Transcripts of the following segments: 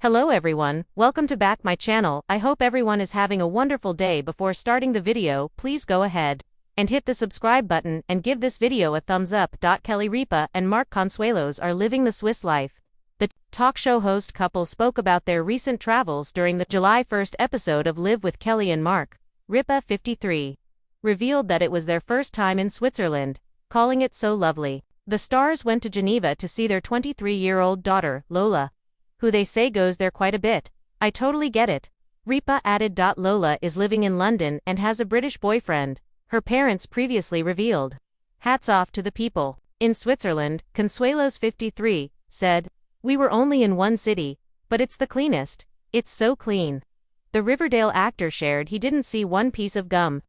Hello everyone, welcome to back my channel. I hope everyone is having a wonderful day. Before starting the video, please go ahead and hit the subscribe button and give this video a thumbs up. Kelly Ripa and Mark Consuelos are living the Swiss life. The talk show host couple spoke about their recent travels during the July 1st episode of Live with Kelly and Mark. Ripa, 53, revealed that it was their first time in Switzerland, calling it so lovely. The stars went to Geneva to see their 23-year-old daughter, Lola, who they say goes there quite a bit. I totally get it. Ripa added. Lola is living in London and has a British boyfriend, her parents previously revealed. Hats off to the people in Switzerland. Consuelos, 53, said, "We were only in one city, but it's the cleanest. It's so clean." The Riverdale actor shared he didn't see one piece of gum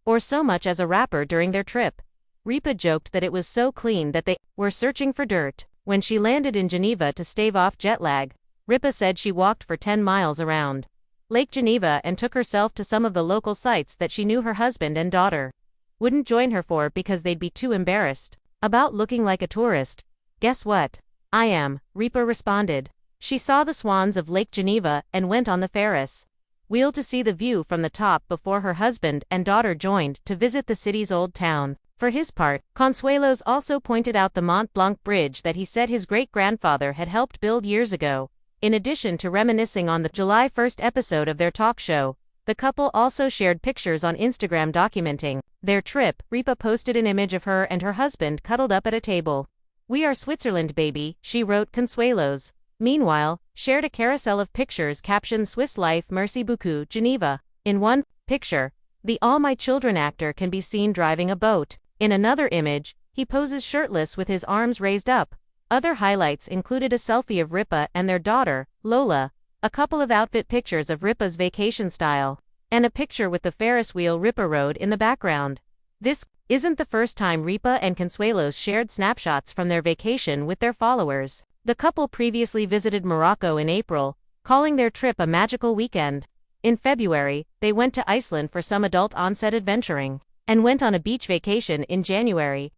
or so much as a wrapper during their trip. Ripa joked that it was so clean that they were searching for dirt when she landed in Geneva to stave off jet lag. Ripa said she walked for 10 miles around Lake Geneva and took herself to some of the local sites that she knew her husband and daughter wouldn't join her for because they'd be too embarrassed about looking like a tourist. "Guess what? I am," Ripa responded. She saw the swans of Lake Geneva and went on the Ferris wheel to see the view from the top before her husband and daughter joined to visit the city's old town. For his part, Consuelos also pointed out the Mont Blanc bridge that he said his great-grandfather had helped build years ago. In addition to reminiscing on the July 1st episode of their talk show, the couple also shared pictures on Instagram documenting their trip. Ripa posted an image of her and her husband cuddled up at a table. "We are Switzerland, baby," she wrote. Consuelos, meanwhile, shared a carousel of pictures captioned "Swiss life, merci beaucoup, Geneva." In one picture, the All My Children actor can be seen driving a boat. In another image, he poses shirtless with his arms raised up. Other highlights included a selfie of Ripa and their daughter, Lola, a couple of outfit pictures of Ripa's vacation style, and a picture with the Ferris wheel Ripa rode in the background. This isn't the first time Ripa and Consuelos shared snapshots from their vacation with their followers. The couple previously visited Morocco in April, calling their trip a magical weekend. In February, they went to Iceland for some adult-onset adventuring, and went on a beach vacation in January,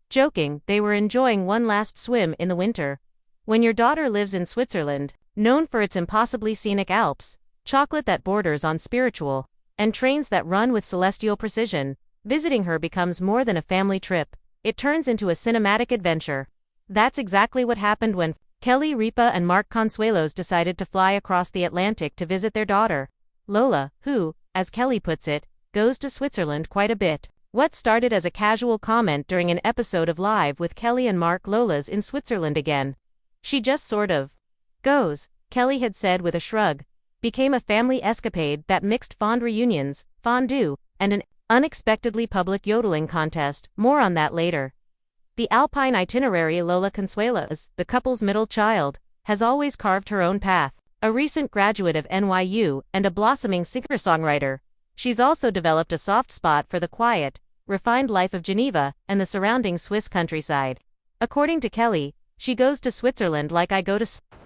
joking they were enjoying one last swim in the winter. When your daughter lives in Switzerland, known for its impossibly scenic Alps, chocolate that borders on spiritual, and trains that run with celestial precision, visiting her becomes more than a family trip. It turns into a cinematic adventure. That's exactly what happened when Kelly Ripa and Mark Consuelos decided to fly across the Atlantic to visit their daughter, Lola, who, as Kelly puts it, goes to Switzerland quite a bit. What started as a casual comment during an episode of Live with Kelly and Mark, "Lola's in Switzerland again. She just sort of goes," Kelly had said with a shrug, became a family escapade that mixed fond reunions, fondue, and an unexpectedly public yodeling contest. More on that later. The Alpine itinerary. Lola Consuelos, the couple's middle child, has always carved her own path. A recent graduate of NYU and a blossoming singer-songwriter, she's also developed a soft spot for the quiet, refined life of Geneva and the surrounding Swiss countryside. According to Kelly, she goes to Switzerland like I go to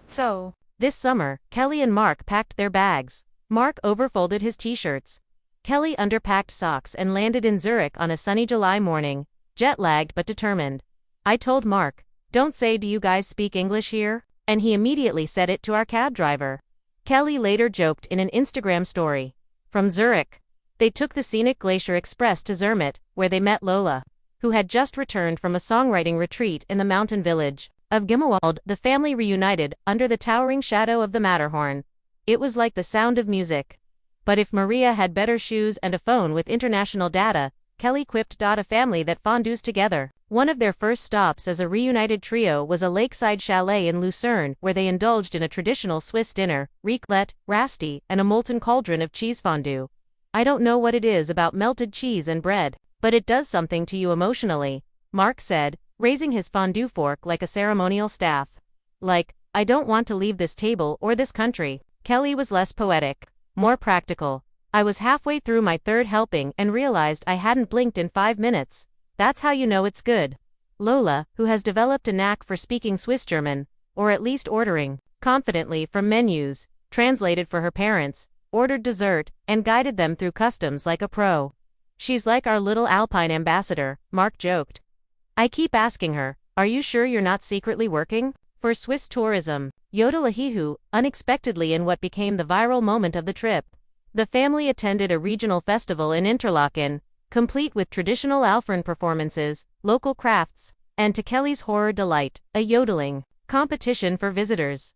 So, this summer, Kelly and Mark packed their bags. Mark overfolded his t-shirts. Kelly underpacked socks and landed in Zurich on a sunny July morning, jet-lagged but determined. "I told Mark, don't say 'Do you guys speak English here?' and he immediately said it to our cab driver." Kelly later joked in an Instagram story. From Zurich, they took the scenic Glacier Express to Zermatt, where they met Lola, who had just returned from a songwriting retreat in the mountain village of Gimmelwald. The family reunited under the towering shadow of the Matterhorn. It was like the sound of music. But if Maria had better shoes and a phone with international data, Kelly quipped. "A family that fondues together." One of their first stops as a reunited trio was a lakeside chalet in Lucerne, where they indulged in a traditional Swiss dinner, raclette, rasti, and a molten cauldron of cheese fondue. "I don't know what it is about melted cheese and bread, but it does something to you emotionally," Mark said, raising his fondue fork like a ceremonial staff. "Like, I don't want to leave this table or this country." Kelly was less poetic, more practical. "I was halfway through my third helping and realized I hadn't blinked in 5 minutes. That's how you know it's good." Lola, who has developed a knack for speaking Swiss German, or at least ordering confidently from menus, translated for her parents, ordered dessert, and guided them through customs like a pro. "She's like our little Alpine ambassador," Mark joked. "I keep asking her, 'Are you sure you're not secretly working For Swiss tourism, Yodelahihu, unexpectedly in what became the viral moment of the trip. The family attended a regional festival in Interlaken, complete with traditional Alfren performances, local crafts, and to Kelly's horror delight, a yodeling competition for visitors.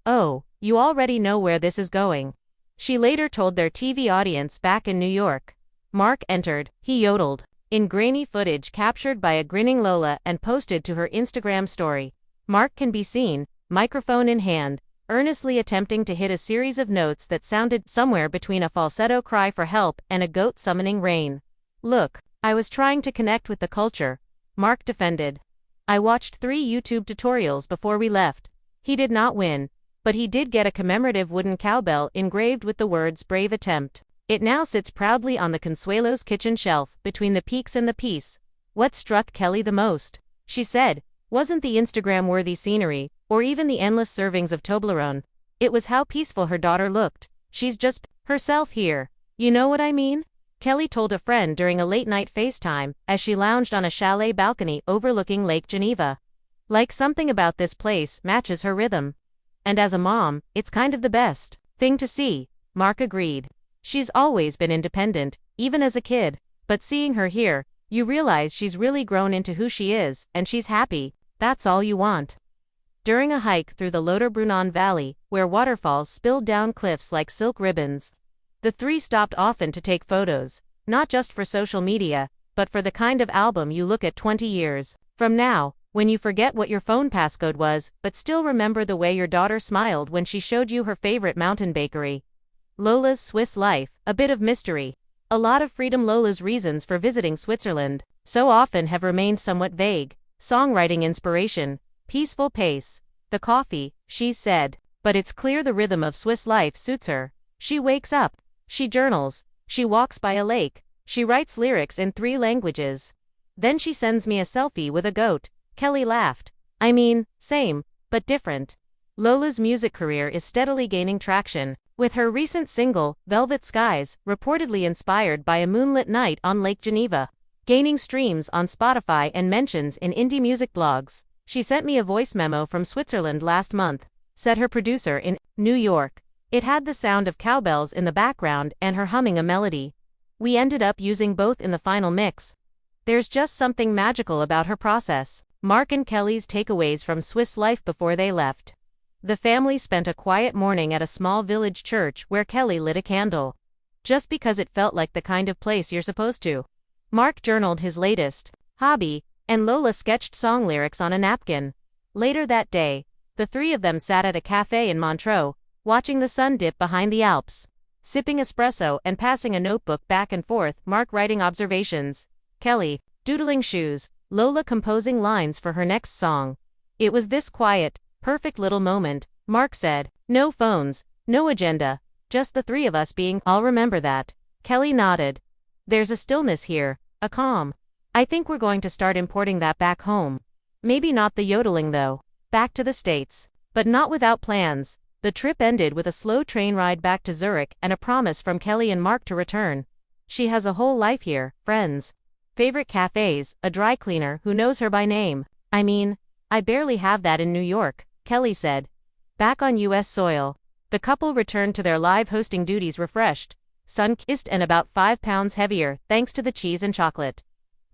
"Oh, you already know where this is going," she later told their TV audience back in New York. Mark entered, he yodeled, in grainy footage captured by a grinning Lola and posted to her Instagram story. Mark can be seen, microphone in hand, earnestly attempting to hit a series of notes that sounded somewhere between a falsetto cry for help and a goat summoning rain. "Look, I was trying to connect with the culture," Mark defended. "I watched 3 YouTube tutorials before we left." He did not win, but he did get a commemorative wooden cowbell engraved with the words "Brave Attempt." It now sits proudly on the Consuelos kitchen shelf, between the peaks and the peace. What struck Kelly the most, she said, wasn't the Instagram-worthy scenery, or even the endless servings of Toblerone. It was how peaceful her daughter looked. "She's just herself here. You know what I mean?" Kelly told a friend during a late-night FaceTime, as she lounged on a chalet balcony overlooking Lake Geneva. "Like something about this place matches her rhythm. And as a mom, it's kind of the best thing to see," Mark agreed. "She's always been independent, even as a kid, but seeing her here, you realize she's really grown into who she is, and she's happy. That's all you want." During a hike through the Lauterbrunnen Valley, where waterfalls spilled down cliffs like silk ribbons, the 3 stopped often to take photos, not just for social media, but for the kind of album you look at 20 years from now, when you forget what your phone passcode was, but still remember the way your daughter smiled when she showed you her favorite mountain bakery. Lola's Swiss life, a bit of mystery. A lot of freedom. Lola's reasons for visiting Switzerland so often have remained somewhat vague. Songwriting inspiration, peaceful pace, the coffee, she said. But it's clear the rhythm of Swiss life suits her. She wakes up, she journals, she walks by a lake, she writes lyrics in 3 languages. Then she sends me a selfie with a goat. Kelly laughed. "I mean, same, but different." Lola's music career is steadily gaining traction, with her recent single, Velvet Skies, reportedly inspired by a moonlit night on Lake Geneva, gaining streams on Spotify and mentions in indie music blogs. "She sent me a voice memo from Switzerland last month," said her producer in New York. "It had the sound of cowbells in the background and her humming a melody. We ended up using both in the final mix. There's just something magical about her process." Mark and Kelly's takeaways from Swiss life before they left. The family spent a quiet morning at a small village church where Kelly lit a candle. Just because it felt like the kind of place you're supposed to. Mark journaled his latest hobby, and Lola sketched song lyrics on a napkin. Later that day, the 3 of them sat at a cafe in Montreux, watching the sun dip behind the Alps. Sipping espresso and passing a notebook back and forth, Mark writing observations, Kelly doodling shoes, Lola composing lines for her next song. "It was this quiet, perfect little moment," Mark said. "No phones, no agenda, just the 3 of us being." "I'll remember that." Kelly nodded. "There's a stillness here, a calm. I think we're going to start importing that back home. Maybe not the yodeling though. Back to the States." But not without plans. The trip ended with a slow train ride back to Zurich and a promise from Kelly and Mark to return. "She has a whole life here, friends. Favorite cafes, a dry cleaner who knows her by name. I mean, I barely have that in New York," Kelly said. Back on U.S. soil, the couple returned to their live hosting duties refreshed, sun-kissed and about 5 pounds heavier thanks to the cheese and chocolate.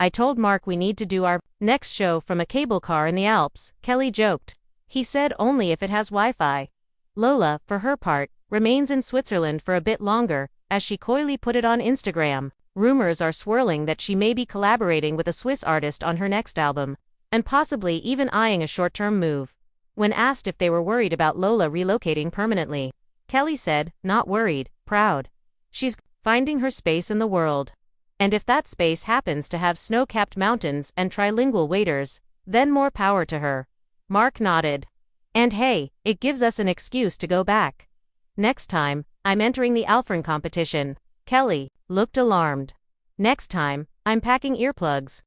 "I told Mark we need to do our next show from a cable car in the Alps," Kelly joked. "He said only if it has Wi-Fi." Lola, for her part, remains in Switzerland for a bit longer, as she coyly put it on Instagram. Rumors are swirling that she may be collaborating with a Swiss artist on her next album, and possibly even eyeing a short-term move. When asked if they were worried about Lola relocating permanently, Kelly said, "Not worried, proud. She's finding her space in the world. And if that space happens to have snow-capped mountains and trilingual waiters, then more power to her." Mark nodded. "And hey, it gives us an excuse to go back. Next time, I'm entering the Alfren competition." Kelly looked alarmed. "Next time, I'm packing earplugs."